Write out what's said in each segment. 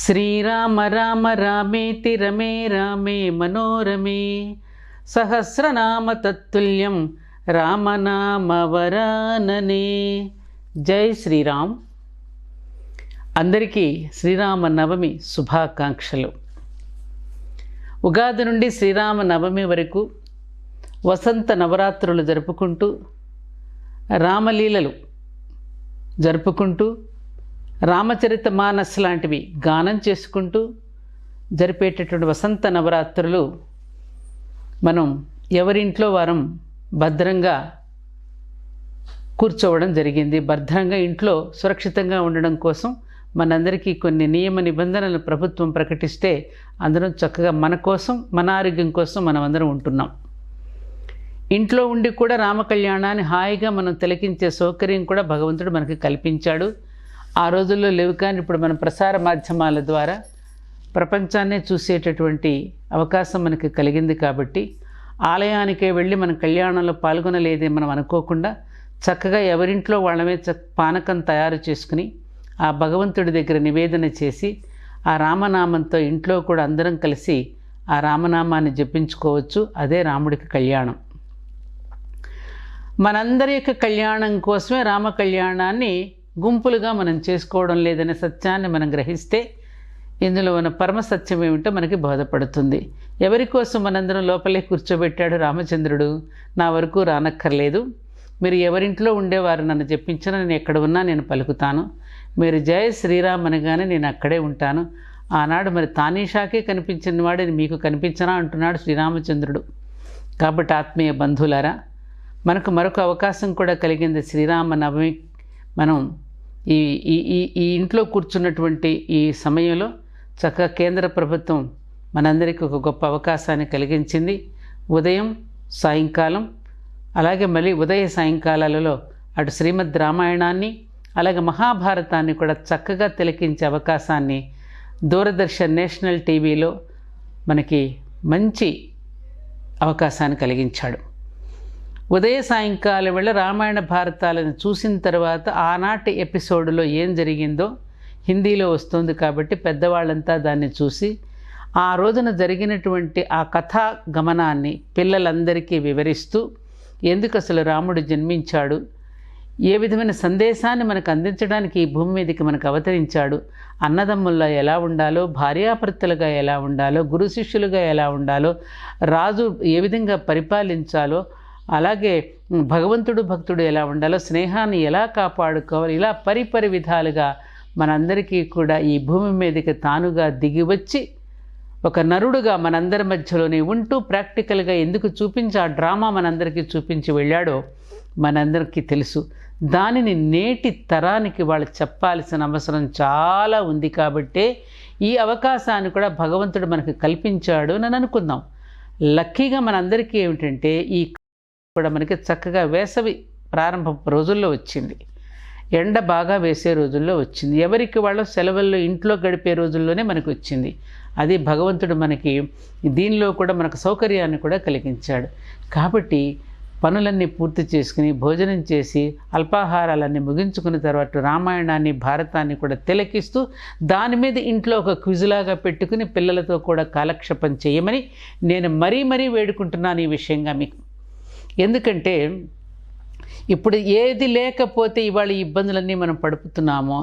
శ్రీరామ రామ రామేతి రమే రామే మనోరమే సహస్రనామ తత్తుల్యం రామనామవరాననే. జై శ్రీరామ్. అందరికీ శ్రీరామ నవమి శుభాకాంక్షలు. ఉగాది నుండి శ్రీరామ నవమి వరకు వసంత నవరాత్రులు జరుపుకుంటూ రామలీలలు జరుపుకుంటూ రామచరిత మానస్ లాంటివి గానం చేసుకుంటూ జరిపేటటువంటి వసంత నవరాత్రులు మనం ఎవరింట్లో వారం భద్రంగా కూర్చోవడం జరిగింది. భద్రంగా ఇంట్లో సురక్షితంగా ఉండడం కోసం మనందరికీ కొన్ని నియమ నిబంధనలు ప్రభుత్వం ప్రకటిస్తే అందరం చక్కగా మన కోసం, మన ఆరోగ్యం కోసం మనం అందరం ఉంటున్నాం. ఇంట్లో ఉండి కూడా రామ కళ్యాణాన్ని హాయిగా మనం తిలకించే సౌకర్యం కూడా భగవంతుడు మనకి కల్పించాడు. ఆ రోజుల్లో లేవు, కానీ ఇప్పుడు మనం ప్రసార మాధ్యమాల ద్వారా ప్రపంచాన్నే చూసేటటువంటి అవకాశం మనకి కలిగింది. కాబట్టి ఆలయానికే వెళ్ళి మన కళ్యాణంలో పాల్గొనలేదే మనం అనుకోకుండా చక్కగా ఎవరింట్లో వాళ్ళమే పానకం తయారు చేసుకుని ఆ భగవంతుడి దగ్గర నివేదన చేసి ఆ రామనామంతో ఇంట్లో కూడా అందరం కలిసి ఆ రామనామాన్ని జపించుకోవచ్చు. అదే రాముడికి కళ్యాణం. మనందరి యొక్క కళ్యాణం కోసమే రామ కళ్యాణాన్ని గుంపులుగా మనం చేసుకోవడం లేదనే సత్యాన్ని మనం గ్రహిస్తే ఇందులో ఉన్న పరమ సత్యం ఏమిటో మనకి బోధపడుతుంది. ఎవరి కోసం మనందరం లోపలే కూర్చోబెట్టాడు రామచంద్రుడు? నా వరకు రానక్కర్లేదు, మీరు ఎవరింట్లో ఉండేవారు నన్ను చెప్పించినా నేను ఎక్కడ ఉన్నా నేను పలుకుతాను, మీరు జయ శ్రీరామ్ అనగానే నేను అక్కడే ఉంటాను. ఆనాడు మరి తానీషాకే కనిపించిన వాడిని మీకు కనిపించనా అంటున్నాడు శ్రీరామచంద్రుడు. కాబట్టి ఆత్మీయ బంధువులారా, మనకు మరొక అవకాశం కూడా కలిగింది. శ్రీరామ నవమి మనం ఈ ఇంట్లో కూర్చున్నటువంటి ఈ సమయంలో చక్కగా కేంద్ర ప్రభుత్వం మనందరికీ ఒక గొప్ప అవకాశాన్ని కలిగించింది. ఉదయం సాయంకాలం అలాగే మళ్ళీ ఉదయ సాయంకాలాలలో అటు శ్రీమద్ రామాయణాన్ని అలాగే మహాభారతాన్ని కూడా చక్కగా తిలకించే అవకాశాన్ని దూరదర్శన్ నేషనల్ టీవీలో మనకి మంచి అవకాశాన్ని కలిగించాడు. ఉదయ సాయంకాలం వేళ రామాయణ భారతాలను చూసిన తర్వాత ఆనాటి ఎపిసోడ్లో ఏం జరిగిందో హిందీలో వస్తుంది కాబట్టి పెద్దవాళ్ళంతా దాన్ని చూసి ఆ రోజున జరిగినటువంటి ఆ కథా గమనాన్ని పిల్లలందరికీ వివరిస్తూ ఎందుకు అసలు రాముడు జన్మించాడు, ఏ విధమైన సందేశాన్ని మనకు అందించడానికి ఈ భూమి మీదకి మనకు అవతరించాడు, అన్నదమ్ముల్లో ఎలా ఉండాలో, భార్యాభర్తలుగా ఎలా ఉండాలో, గురు శిష్యులుగా ఎలా ఉండాలో, రాజు ఏ విధంగా పరిపాలించాలో, అలాగే భగవంతుడు భక్తుడు ఎలా ఉండాలో, స్నేహాన్ని ఎలా కాపాడుకోవాలి, ఇలా పరిపరి విధాలుగా మనందరికీ కూడా ఈ భూమి మీదకి తానుగా దిగి వచ్చి ఒక నరుడుగా మనందరి మధ్యలోనే ఉంటూ ప్రాక్టికల్గా ఎందుకు చూపించి ఆ డ్రామా మనందరికీ చూపించి వెళ్ళాడో మనందరికీ తెలుసు. దానిని నేటి తరానికి వాళ్ళు చెప్పాల్సిన అవసరం చాలా ఉంది. కాబట్టే ఈ అవకాశాన్ని కూడా భగవంతుడు మనకు కల్పించాడు అని అనుకుందాం. లక్కీగా మనందరికీ ఏమిటంటే ఈ కూడా మనకి చక్కగా వేసవి ప్రారంభ రోజుల్లో వచ్చింది, ఎండ బాగా వేసే రోజుల్లో వచ్చింది, ఎవరికి వాళ్ళు సెలవుల్లో ఇంట్లో గడిపే రోజుల్లోనే మనకు వచ్చింది. అది భగవంతుడు మనకి దీనిలో కూడా మనకు సౌకర్యాన్ని కూడా కలిగించాడు. కాబట్టి పనులన్నీ పూర్తి చేసుకుని భోజనం చేసి అల్పాహారాలన్నీ ముగించుకున్న తర్వాత రామాయణాన్ని భారతాన్ని కూడా తిలకిస్తూ దాని మీద ఇంట్లో ఒక క్విజ్లాగా పెట్టుకుని పిల్లలతో కూడా కాలక్షేపం చేయమని నేను మరీ మరీ వేడుకుంటున్నాను ఈ విషయంగా మీకు. ఎందుకంటే ఇప్పుడు ఏది లేకపోతే ఇవాళ ఈ ఇబ్బందులన్నీ మనం పడుపుతున్నామో,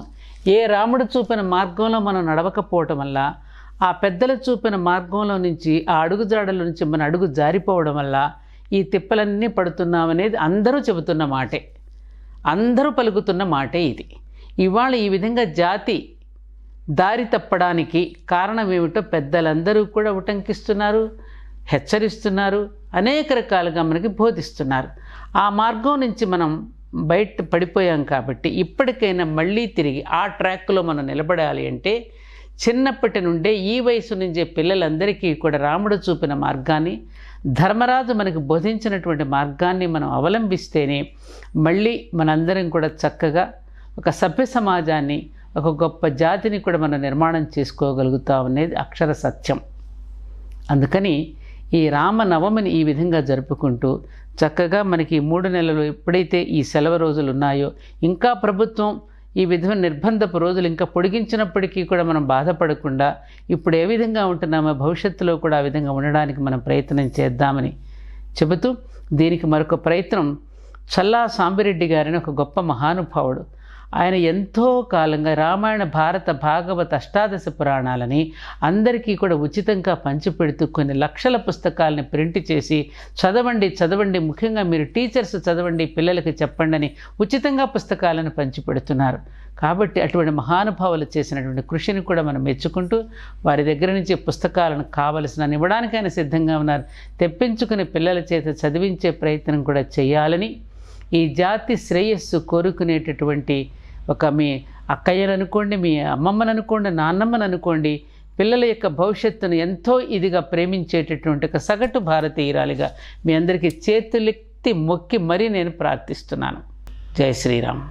ఏ రాముడు చూపిన మార్గంలో మనం నడవకపోవటం వల్ల, ఆ పెద్దల చూపిన మార్గంలో నుంచి ఆ అడుగుజాడల నుంచి మన అడుగు జారిపోవడం వల్ల ఈ తిప్పలన్నీ పడుతున్నామనేది అందరూ చెబుతున్న మాటే, అందరూ పలుకుతున్న మాటే ఇది. ఇవాళ ఈ విధంగా జాతి దారి తప్పడానికి కారణం ఏమిటో పెద్దలందరూ కూడా ఉటంకిస్తున్నారు, హెచ్చరిస్తున్నారు, అనేక రకాలుగా మనకి బోధిస్తున్నారు. ఆ మార్గం నుంచి మనం బయట పడిపోయాం. కాబట్టి ఇప్పటికైనా మళ్ళీ తిరిగి ఆ ట్రాక్లో మనం నిలబడాలి అంటే చిన్నప్పటి నుండే ఈ వయసు నుంచే పిల్లలందరికీ కూడా రాముడు చూపిన మార్గాన్ని, ధర్మరాజు మనకు బోధించినటువంటి మార్గాన్ని మనం అవలంబిస్తేనే మళ్ళీ మనందరం కూడా చక్కగా ఒక సభ్య సమాజాన్ని, ఒక గొప్ప జాతిని కూడా మనం నిర్మాణం చేసుకోగలుగుతాం అనేది అక్షర సత్యం. అందుకని ఈ రామనవమిని ఈ విధంగా జరుపుకుంటూ చక్కగా మనకి 3 నెలలు ఎప్పుడైతే ఈ సెలవు రోజులు ఉన్నాయో, ఇంకా ప్రభుత్వం ఈ విధమైన నిర్బంధపు రోజులు ఇంకా పొడిగించినప్పటికీ కూడా మనం బాధపడకుండా ఇప్పుడు ఏ విధంగా ఉంటున్నామో భవిష్యత్తులో కూడా ఆ విధంగా ఉండడానికి మనం ప్రయత్నం చేద్దామని చెబుతూ, దీనికి మరొక ప్రయత్నం చల్లా సాంబిరెడ్డి గారిని ఒక గొప్ప మహానుభావుడు. ఆయన ఎంతో కాలంగా రామాయణ, భారత, భాగవత, అష్టాదశ పురాణాలని అందరికీ కూడా ఉచితంగా పంచిపెడుతూ కొన్ని లక్షల పుస్తకాలని ప్రింట్ చేసి చదవండి, ముఖ్యంగా మీరు టీచర్స్ చదవండి, పిల్లలకి చెప్పండి అని ఉచితంగా పుస్తకాలను పంచిపెడుతున్నారు. కాబట్టి అటువంటి మహానుభావులు చేసినటువంటి కృషిని కూడా మనం మెచ్చుకుంటూ వారి దగ్గర నుంచి పుస్తకాలను కావలసిన ఇవ్వడానికి ఆయన సిద్ధంగా ఉన్నారు. తెప్పించుకుని పిల్లల చేత చదివించే ప్రయత్నం కూడా చేయాలని, ఈ జాతి శ్రేయస్సు కోరుకునేటటువంటి ఒక మీ అక్కయ్యను అనుకోండి, మీ అమ్మమ్మను అనుకోండి, నాన్నమ్మను అనుకోండి, పిల్లల యొక్క భవిష్యత్తును ఎంతో ఇదిగా ప్రేమించేటటువంటి ఒక సగటు భారతీయురాలిగా మీ అందరికీ చేతులెత్తి మొక్కి మరీ నేను ప్రార్థిస్తున్నాను. జై శ్రీరామ్.